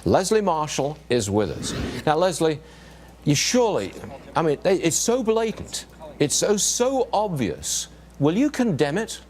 Leslie Marshall is with us. Now, Leslie, you surely, I mean, it's so blatant. It's so obvious. Will you condemn it?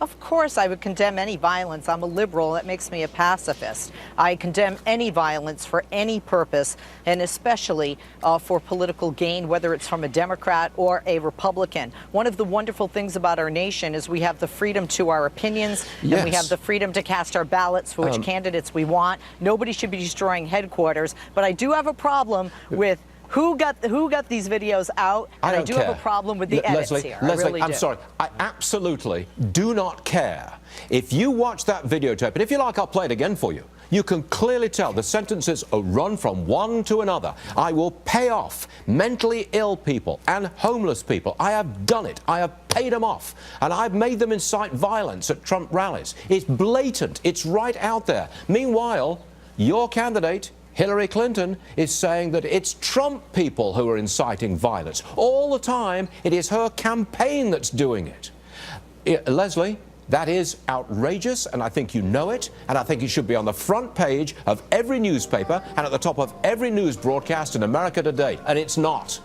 Of course I would condemn any violence. I'm a liberal. That makes me a pacifist. I condemn any violence for any purpose, and especially for political gain, whether it's from a Democrat or a Republican. One of the wonderful things about our nation is we have the freedom to our opinions, yes, and we have the freedom to cast our ballots for which candidates we want. Nobody should be destroying headquarters, but I do have a problem with who got these videos out, and I do have a problem with the edits here. Leslie, I really I'm do. sorry. I absolutely do not care. If you watch that videotape, and if you like, I'll play it again for you. You can clearly tell the sentences are run from one to another. I will pay off mentally ill people and homeless people. I have done it. I have paid them off. And I've made them incite violence at Trump rallies. It's blatant. It's right out there. Meanwhile, your candidate, Hillary Clinton, is saying that it's Trump people who are inciting violence. All the time, it is her campaign that's doing it. Leslie, that is outrageous, and I think you know it, and I think it should be on the front page of every newspaper and at the top of every news broadcast in America today, and it's not.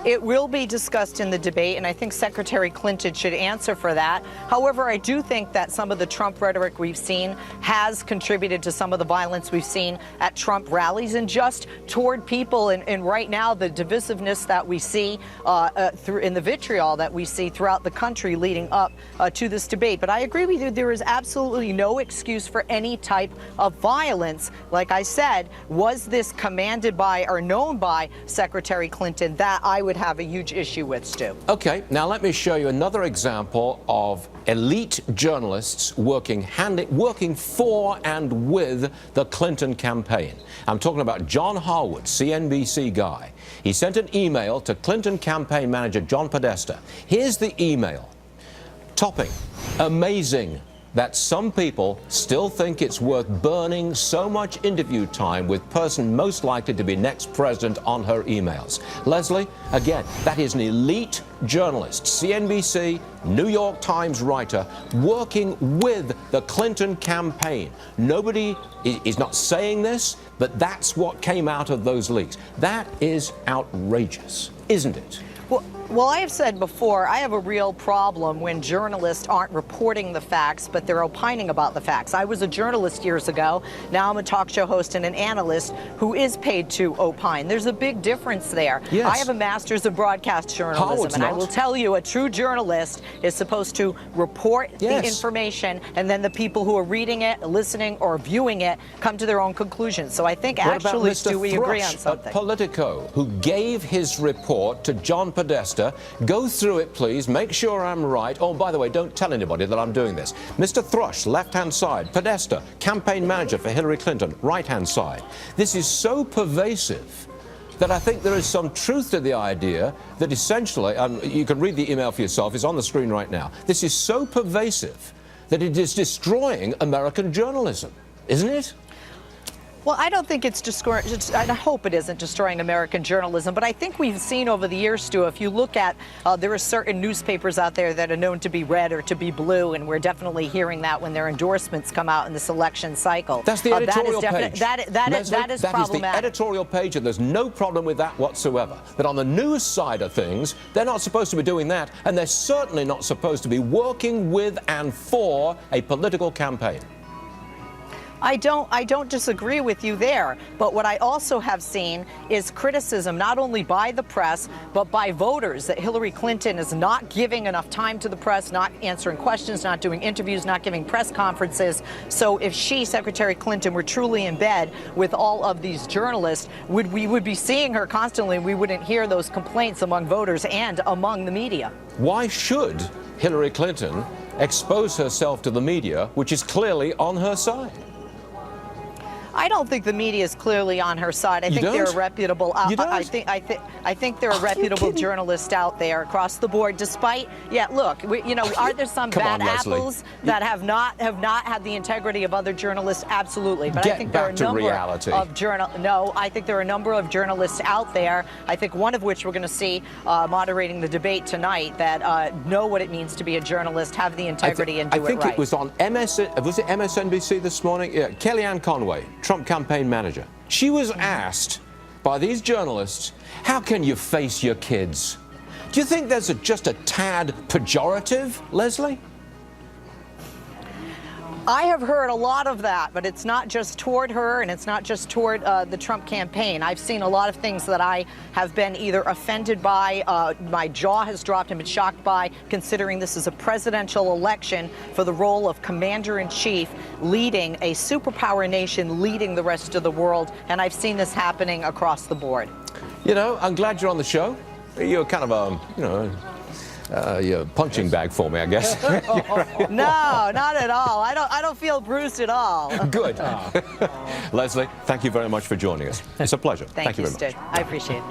It will be discussed in the debate, and I think Secretary Clinton should answer for that. However, I do think that some of the Trump rhetoric we've seen has contributed to some of the violence we've seen at Trump rallies and just toward people. And right now, the divisiveness that we see in the vitriol that we see throughout the country leading up to this debate. But I agree with you. There is absolutely no excuse for any type of violence. Like I said, was this commanded by or known by Secretary Clinton? That I would have a huge issue with, Stu. Okay, now let me show you another example of elite journalists working for and with the Clinton campaign. I'm talking about John Harwood, CNBC guy. He sent an email to Clinton campaign manager John Podesta. Here's the email. Topping. Amazing that some people still think it's worth burning so much interview time with person most likely to be next president on her emails. Leslie, again, that is an elite journalist, CNBC, New York Times writer, working with the Clinton campaign. Nobody is not saying this, but that's what came out of those leaks. That is outrageous, isn't it? Well, I have said before, I have a real problem when journalists aren't reporting the facts, but they're opining about the facts. I was a journalist years ago. Now I'm a talk show host and an analyst who is paid to opine. There's a big difference there. Yes. I have a master's of broadcast journalism, Howard's and not. I will tell you, a true journalist is supposed to report Yes. the information, and then the people who are reading it, listening, or viewing it come to their own conclusions. So I think What about actually, Mr. Stu, we agree on Thrush something. at Politico, who gave his report to John Podesta? Go through it, please. Make sure I'm right. Oh, by the way, don't tell anybody that I'm doing this. Mr. Thrush, left-hand side. Podesta, campaign manager for Hillary Clinton, right-hand side. This is so pervasive that I think there is some truth to the idea that essentially, you can read the email for yourself, it's on the screen right now. This is so pervasive that it is destroying American journalism, isn't it? Well, I don't think it's destroying, I hope it isn't destroying American journalism, but I think we've seen over the years, Stu, if you look at, there are certain newspapers out there that are known to be red or to be blue, and we're definitely hearing that when their endorsements come out in this election cycle. That's the editorial page. That is problematic. That is the editorial page, and there's no problem with that whatsoever. But on the news side of things, they're not supposed to be doing that, and they're certainly not supposed to be working with and for a political campaign. I don't disagree with you there, but what I also have seen is criticism not only by the press but by voters that Hillary Clinton is not giving enough time to the press, not answering questions, not doing interviews, not giving press conferences. So if she, Secretary Clinton, were truly in bed with all of these journalists, we would be seeing her constantly, and we wouldn't hear those complaints among voters and among the media. Why should Hillary Clinton expose herself to the media, which is clearly on her side? I don't think the media is clearly on her side. I think don't? there are reputable. You don't? I think there are reputable journalists out there across the board. Despite, look, aren't there some Come bad on, Leslie. apples that have not had the integrity of other journalists? Absolutely, but Get I think there are a back to number reality. of No, I think there are a number of journalists out there. I think one of which we're going to see moderating the debate tonight that know what it means to be a journalist, have the integrity, and do it right. I think it was on was it MSNBC this morning? Yeah, Kellyanne Conway, Trump campaign manager. She was asked by these journalists, how can you face your kids? Do you think there's just a tad pejorative, Leslie? I have heard a lot of that, but it's not just toward her, and it's not just toward the Trump campaign. I've seen a lot of things that I have been either offended by, my jaw has dropped, and been shocked by, considering this is a presidential election for the role of commander-in-chief, leading a superpower nation, leading the rest of the world, and I've seen this happening across the board. You know, I'm glad you're on the show. You're kind of your punching bag for me, I guess. No, not at all. I don't feel bruised at all. Good. Leslie, thank you very much for joining us. It's a pleasure. Thank you very much. Stu. I appreciate it.